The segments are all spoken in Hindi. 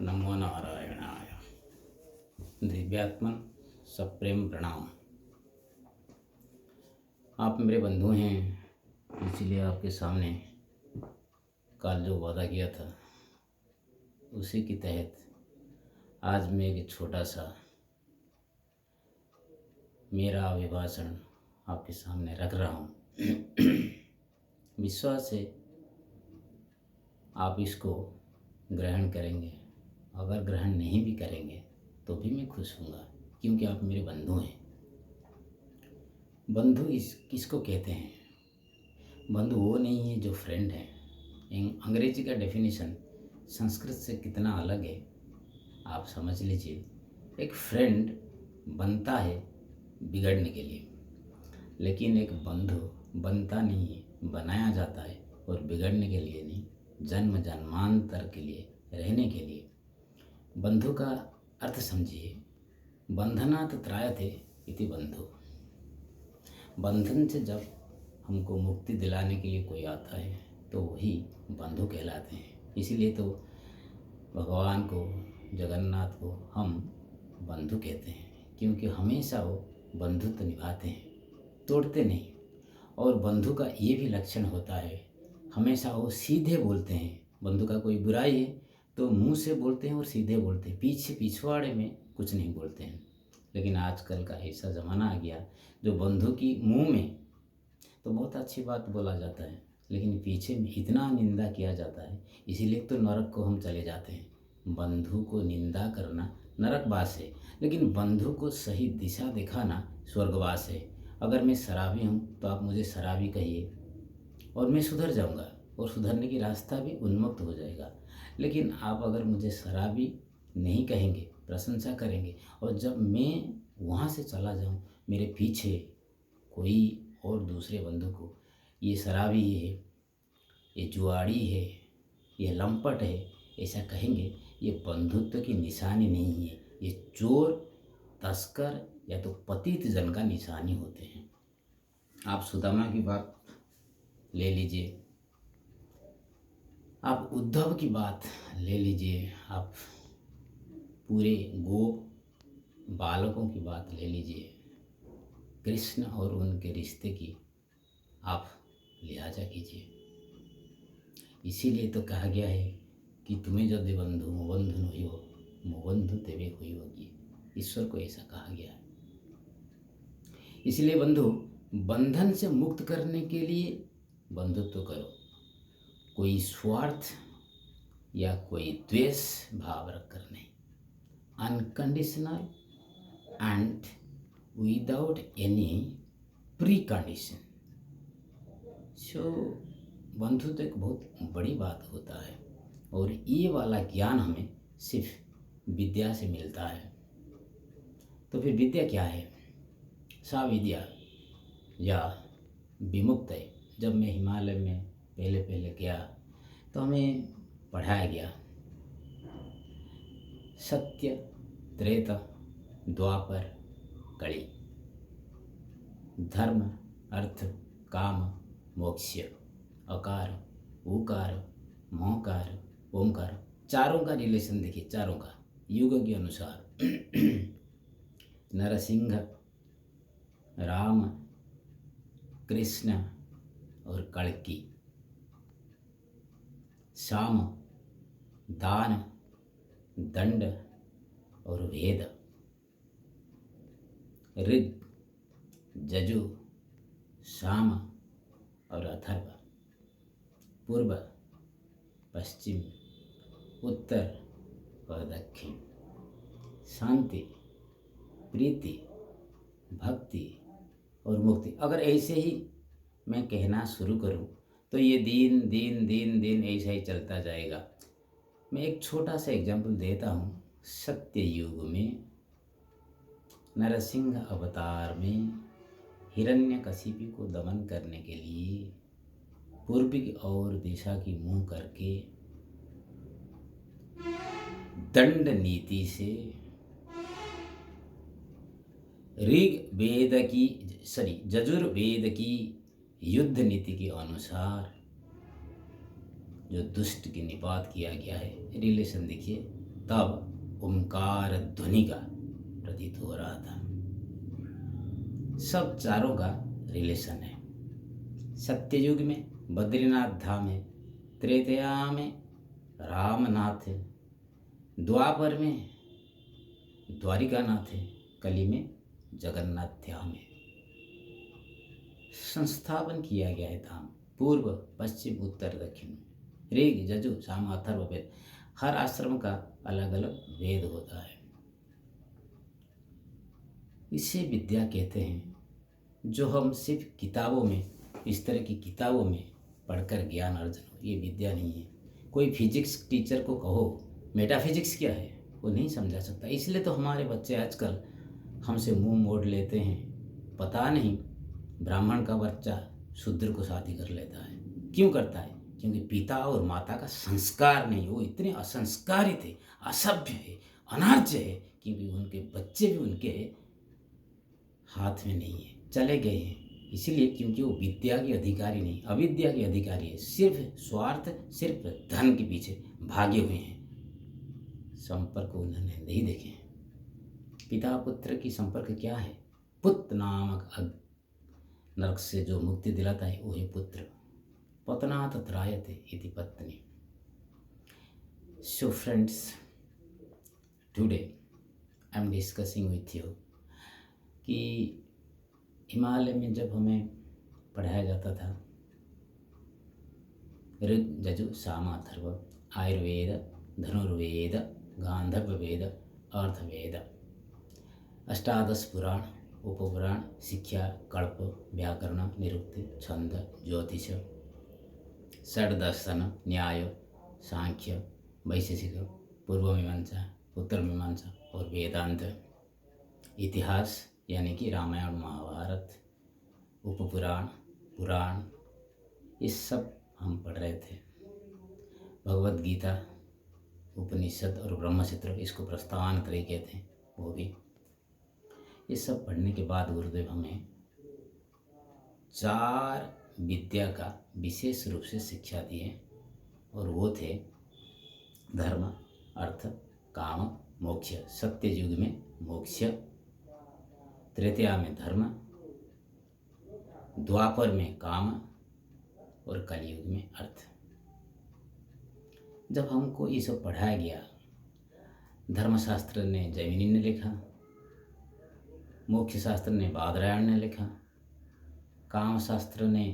नमो नारायणाय। दिव्यात्मन सप्रेम प्रणाम। आप मेरे बंधु हैं, इसलिए आपके सामने कल जो वादा किया था उसी के तहत आज मैं एक छोटा सा मेरा अभिभाषण आपके सामने रख रहा हूँ। विश्वास है आप इसको ग्रहण करेंगे। अगर ग्रहण नहीं भी करेंगे तो भी मैं खुश हूँगा, क्योंकि आप मेरे बंधु हैं। बंधु किसको कहते हैं? बंधु वो नहीं है जो फ्रेंड है। अंग्रेजी का डेफिनेशन संस्कृत से कितना अलग है आप समझ लीजिए। एक फ्रेंड बनता है बिगड़ने के लिए, लेकिन एक बंधु बनता नहीं है, बनाया जाता है, और बिगड़ने के लिए नहीं, जन्म जन्मांतर के लिए, रहने के लिए। बंधु का अर्थ समझिए। बंधनात् त्रायते इति बंधु। बंधन से जब हमको मुक्ति दिलाने के लिए कोई आता है तो वही बंधु कहलाते हैं। इसीलिए तो भगवान को, जगन्नाथ को हम बंधु कहते हैं, क्योंकि हमेशा वो बंधुत्व निभाते हैं, तोड़ते नहीं। और बंधु का ये भी लक्षण होता है, हमेशा वो सीधे बोलते हैं। बंधु का कोई बुराई है तो मुंह से बोलते हैं और सीधे बोलते हैं, पीछे पिछवाड़े में कुछ नहीं बोलते हैं। लेकिन आजकल का ऐसा ज़माना आ गया जो बंधु की मुंह में तो बहुत अच्छी बात बोला जाता है, लेकिन पीछे में इतना निंदा किया जाता है। इसीलिए तो नरक को हम चले जाते हैं। बंधु को निंदा करना नरकवास है, लेकिन बंधु को सही दिशा दिखाना स्वर्गवास है। अगर मैं शराबी हूँ तो आप मुझे शराबी कहिए और मैं सुधर जाऊँगा, और सुधरने की रास्ता भी उन्मुक्त हो जाएगा। लेकिन आप अगर मुझे शराबी नहीं कहेंगे, प्रशंसा करेंगे, और जब मैं वहाँ से चला जाऊँ, मेरे पीछे कोई और दूसरे बंधु को ये शराबी है, ये जुआड़ी है, ये लंपट है, ऐसा कहेंगे, ये बंधुत्व की निशानी नहीं है। ये चोर, तस्कर या तो पतित जन का निशानी होते हैं। आप सुदामा की बात ले लीजिए, आप उद्धव की बात ले लीजिए, आप पूरे गोप बालकों की बात ले लीजिए, कृष्ण और उनके रिश्ते की आप लिहाजा कीजिए। इसीलिए तो कहा गया है कि तुम्हें यदि बंधु मोबंधु नहीं हो, मोबंधु तेवे हुई होगी। ईश्वर को ऐसा कहा गया है। इसलिए बंधु, बंधन से मुक्त करने के लिए बंधुत्व करो। कोई स्वार्थ या कोई द्वेष भाव रखकर नहीं, unconditional and without any pre condition. So बंधुत्व एक बहुत बड़ी बात होता है, और ये वाला ज्ञान हमें सिर्फ विद्या से मिलता है। तो फिर विद्या क्या है? सा विद्या या विमुक्त है। जब मैं हिमालय में पहले गया तो हमें पढ़ाया गया सत्य, त्रेता, द्वापर, कली, धर्म, अर्थ, काम, मोक्ष, अकार, उकार, मोकार, ओमकार। चारों का रिलेशन देखिए, चारों का युग के अनुसार। नरसिंह, राम, कृष्ण और कल्कि। साम, दान, दंड और वेद। ऋग, जजु, साम और अथर्व। पूर्व, पश्चिम, उत्तर और दक्षिण। शांति, प्रीति, भक्ति और मुक्ति। अगर ऐसे ही मैं कहना शुरू करूं तो ये दिन दिन दिन दिन ऐसा ही चलता जाएगा। मैं एक छोटा सा एग्जाम्पल देता हूँ। सत्य युग में नरसिंह अवतार में हिरण्यकशिपु को दमन करने के लिए पूर्व की ओर दिशा की मुंह करके दंड नीति से यजुर्वेद की युद्ध नीति के अनुसार जो दुष्ट की निपात किया गया है। रिलेशन देखिए, तब ओंकार ध्वनि का प्रतीत हो रहा था। सब चारों का रिलेशन है। सत्ययुग में बद्रीनाथ धाम है, त्रेतया में रामनाथ है, द्वापर में द्वारिकानाथ है, कली में जगन्नाथ धाम है। संस्थापन किया गया है धाम पूर्व पश्चिम उत्तर दक्षिण, ऋग यजु साम अथर्व वेद। हर आश्रम का अलग अलग वेद होता है। इसे विद्या कहते हैं, जो हम सिर्फ किताबों में, इस तरह की किताबों में पढ़कर ज्ञान अर्जन हो, ये विद्या नहीं है। कोई फिजिक्स टीचर को कहो मेटाफिजिक्स क्या है, वो नहीं समझा सकता। इसलिए तो हमारे बच्चे आजकल हमसे मुंह मोड़ लेते हैं। पता नहीं ब्राह्मण का बच्चा शूद्र को शादी कर लेता है, क्यों करता है? क्योंकि पिता और माता का संस्कार नहीं, वो इतने असंस्कारित है, असभ्य है, अनार्य है, क्योंकि उनके बच्चे भी उनके हाथ में नहीं है, चले गए हैं। इसीलिए क्योंकि वो विद्या के अधिकारी नहीं, अविद्या के अधिकारी है। सिर्फ स्वार्थ, सिर्फ धन के पीछे भागे हुए हैं। संपर्क उन्होंने नहीं देखे हैं। पिता पुत्र की संपर्क क्या है? पुत्र नामक नरक से जो मुक्ति दिलाता है वो है पुत्र। पतनात् त्रायते इति पत्नी। So friends, today I am discussing with you कि हिमालय में जब हमें पढ़ाया जाता था ऋग यजु साम अथर्व, आयुर्वेद, धनुर्वेद, गांधर्व वेद, अर्थवेद, अष्टादश पुराण, उपपुराण, शिक्षा, कल्प, व्याकरण, निरुक्ति, छंद, ज्योतिष, षड्दर्शन, न्याय, सांख्य, वैशेषिक, पूर्व मीमांसा, उत्तर मीमांसा और वेदांत, इतिहास यानी कि रामायण महाभारत, उपपुराण, पुराण, ये सब हम पढ़ रहे थे। भगवद गीता, उपनिषद और ब्रह्मसूत्र, इसको प्रस्थान त्रय कहते हैं, वो भी। ये सब पढ़ने के बाद गुरुदेव हमें 4 विद्या का विशेष रूप से शिक्षा दिए, और वो थे धर्म, अर्थ, काम, मोक्ष। सत्य युग में मोक्ष, त्रेतया में धर्म, द्वापर में काम और कलयुग में अर्थ। जब हमको ये सब पढ़ाया गया, धर्मशास्त्र ने जैमिनी ने लिखा, मोक्ष शास्त्र ने बादरायण ने लिखा, काम शास्त्र ने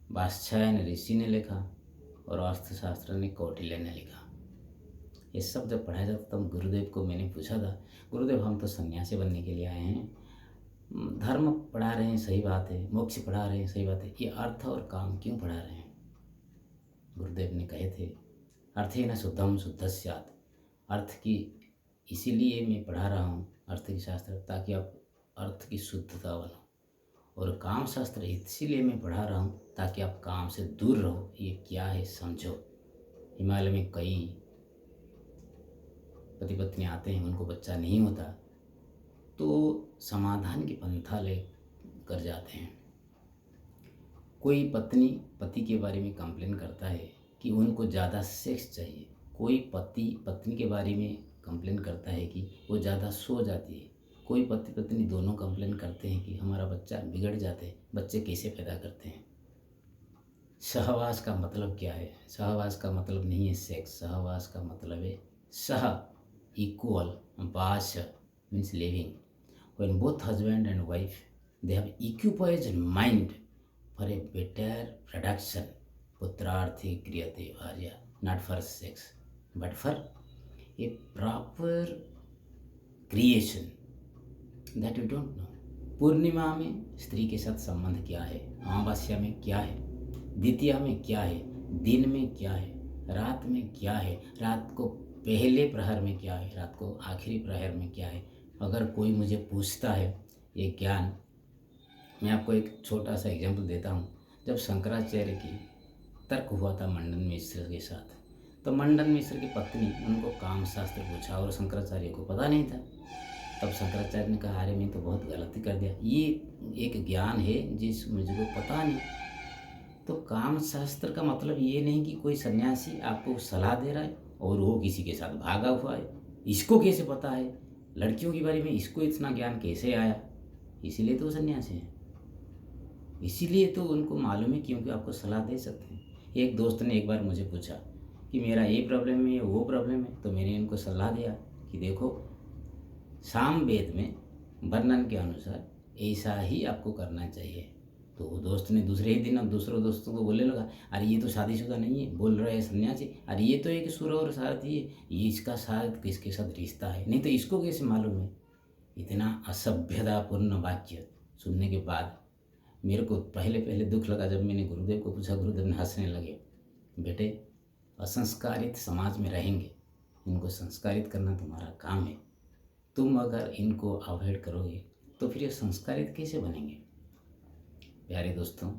वात्स्यायन ऋषि ने लिखा, और अर्थशास्त्र ने कौटिल्य ने लिखा। ये सब जब पढ़ाया जाता तब गुरुदेव को मैंने पूछा था, गुरुदेव हम तो सन्यासी बनने के लिए आए हैं, धर्म पढ़ा रहे हैं सही बात है, मोक्ष पढ़ा रहे हैं सही बात है, ये अर्थ और काम क्यों पढ़ा रहे हैं? गुरुदेव ने कहे थे, अर्थेन शुद्धम शुद्ध स्यात्। अर्थ की इसीलिए मैं पढ़ा रहा हूँ अर्थ की शास्त्र, ताकि आप अर्थ की शुद्धता बनो, और काम शास्त्र इसीलिए मैं पढ़ा रहा हूँ ताकि आप काम से दूर रहो। ये क्या है समझो। हिमालय में कई पति पत्नी आते हैं, उनको बच्चा नहीं होता, तो समाधान की पंथा ले कर जाते हैं। कोई पत्नी पति के बारे में कंप्लेन करता है कि उनको ज़्यादा सेक्स चाहिए, कोई पति पत्नी के बारे में कंप्लेन करता है कि वो ज़्यादा सो जाती है, कोई पति पत्नी दोनों कंप्लेन करते हैं कि हमारा बच्चा बिगड़ जाते हैं। बच्चे कैसे पैदा करते हैं? सहवास का मतलब क्या है? सहवास का मतलब नहीं है सेक्स, सहवास का मतलब है सह इक्वल, वास means living. When both husband and wife they have equipoised mind for a better production, putrarthi kriyate bharya, not for sex but for a proper creation that you don't know. पूर्णिमा में स्त्री के साथ संबंध क्या है, अमावस्या में क्या है, द्वितीया में क्या है, दिन में क्या है, रात में क्या है, रात को पहले प्रहर में क्या है, रात को आखिरी प्रहर में क्या है। अगर कोई मुझे पूछता है ये ज्ञान, मैं आपको एक छोटा सा एग्जाम्पल देता हूँ। जब शंकराचार्य की तर्क हुआ था मंडन मिश्र के साथ, तो मंडन मिश्र की पत्नी उनको काम शास्त्र पूछा और शंकराचार्य को पता नहीं था। तब शंकराचार्य ने कहा, अरे मैं तो बहुत गलती कर दिया, ये एक ज्ञान है जिस मुझको पता नहीं। तो काम शास्त्र का मतलब ये नहीं कि कोई सन्यासी आपको सलाह दे रहा है और वो किसी के साथ भागा हुआ है। इसको कैसे पता है, लड़कियों के बारे में इसको इतना ज्ञान कैसे आया, इसीलिए तो वो सन्यासी है। इसीलिए तो उनको मालूम है, क्योंकि आपको सलाह दे सकते हैं। एक दोस्त ने एक बार मुझे पूछा कि मेरा ये प्रॉब्लम है, वो प्रॉब्लम है, तो मैंने इनको सलाह दिया कि देखो, साम वेद में वर्णन के अनुसार ऐसा ही आपको करना चाहिए। तो वो दोस्त ने दूसरे ही दिन अब दूसरों दोस्तों को बोलने लगा, अरे ये तो शादीशुदा नहीं है, बोल रहा है सन्यासी, अरे ये तो एक सुर और सारथी है, ये इसका साथ किसके साथ रिश्ता है, नहीं तो इसको कैसे मालूम है। इतना असभ्यतापूर्ण वाक्य सुनने के बाद मेरे को पहले पहले दुख लगा। जब मैंने गुरुदेव को पूछा, गुरुदेव ने हंसने लगे, बेटे असंस्कारित समाज में रहेंगे, इनको संस्कारित करना तुम्हारा काम है। तुम अगर इनको अवॉइड करोगे तो फिर ये संस्कारित कैसे बनेंगे। प्यारे दोस्तों,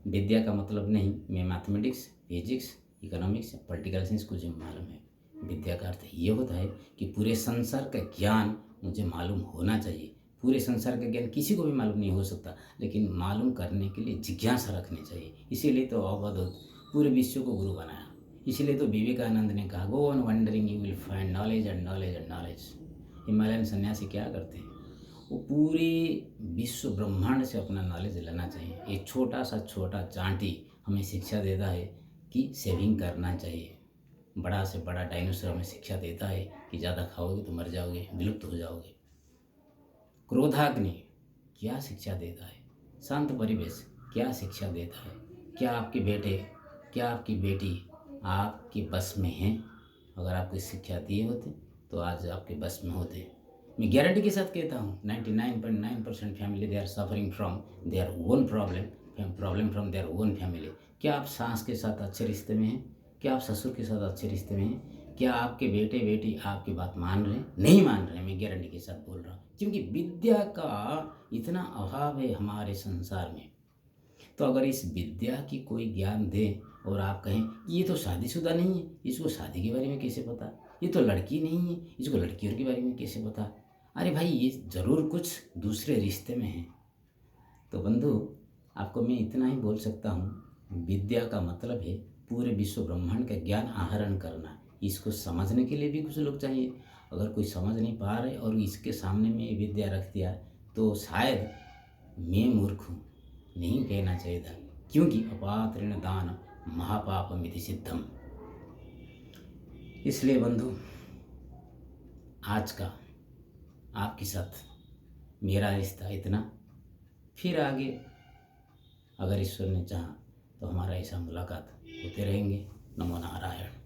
विद्या का मतलब नहीं मैं मैथमेटिक्स, फिजिक्स, इकोनॉमिक्स या पॉलिटिकल साइंस कुछ मालूम है। विद्या का अर्थ ये होता है कि पूरे संसार का ज्ञान मुझे मालूम होना चाहिए। पूरे संसार का ज्ञान किसी को भी मालूम नहीं हो सकता, लेकिन मालूम करने के लिए जिज्ञासा रखनी चाहिए। इसीलिए तो अवधूत पूरे विश्व को गुरु बनाया। इसीलिए तो विवेकानंद ने कहा, go on wondering you will find knowledge and knowledge and knowledge. Himalayan सन्यासी क्या करते हैं, वो पूरे विश्व ब्रह्मांड से अपना नॉलेज लेना चाहिए। एक छोटा सा चांटी हमें शिक्षा देता है कि सेविंग करना चाहिए। बड़ा से बड़ा डायनासोर हमें शिक्षा देता है कि ज़्यादा खाओगे तो मर जाओगे, विलुप्त हो जाओगे। क्रोधाग्नि क्या शिक्षा देता है, शांत परिवेश क्या शिक्षा देता है। क्या आपके बेटे, क्या आपकी बेटी आपके बस में हैं? अगर आपको शिक्षा दिए होते तो आज आपके बस में होते। मैं गारंटी के साथ कहता हूँ 99.9% family they are suffering from their own problem from their own family. क्या आप सास के साथ अच्छे रिश्ते में हैं? क्या आप ससुर के साथ अच्छे रिश्ते में हैं? क्या आपके बेटे बेटी आपकी बात मान रहे हैं? नहीं मान रहे हैं, मैं गारंटी के साथ बोल रहा हूँ। क्योंकि विद्या का इतना अभाव है हमारे संसार में। तो अगर इस विद्या की कोई ज्ञान दे और आप कहें कि ये तो शादीशुदा नहीं है, इसको शादी के बारे में कैसे पता, ये तो लड़की नहीं है, इसको लड़कियों के बारे में कैसे पता। अरे भाई, ये ज़रूर कुछ दूसरे रिश्ते में है। तो बंधु, आपको मैं इतना ही बोल सकता हूँ, विद्या का मतलब है पूरे विश्व ब्रह्मांड का ज्ञान आहरण करना। इसको समझने के लिए भी कुछ लोग चाहिए। अगर कोई समझ नहीं पा रहे और इसके सामने में विद्या रख दिया तो शायद मैं मूर्ख हूँ, नहीं कहना चाहिए था। क्योंकि अपात्रेण दान महापापमिति सिद्धम। इसलिए बंधु, आज का आपके साथ मेरा रिश्ता इतना। फिर आगे अगर ईश्वर ने चाहा तो हमारा ऐसा मुलाकात होते रहेंगे। नमो नारायण।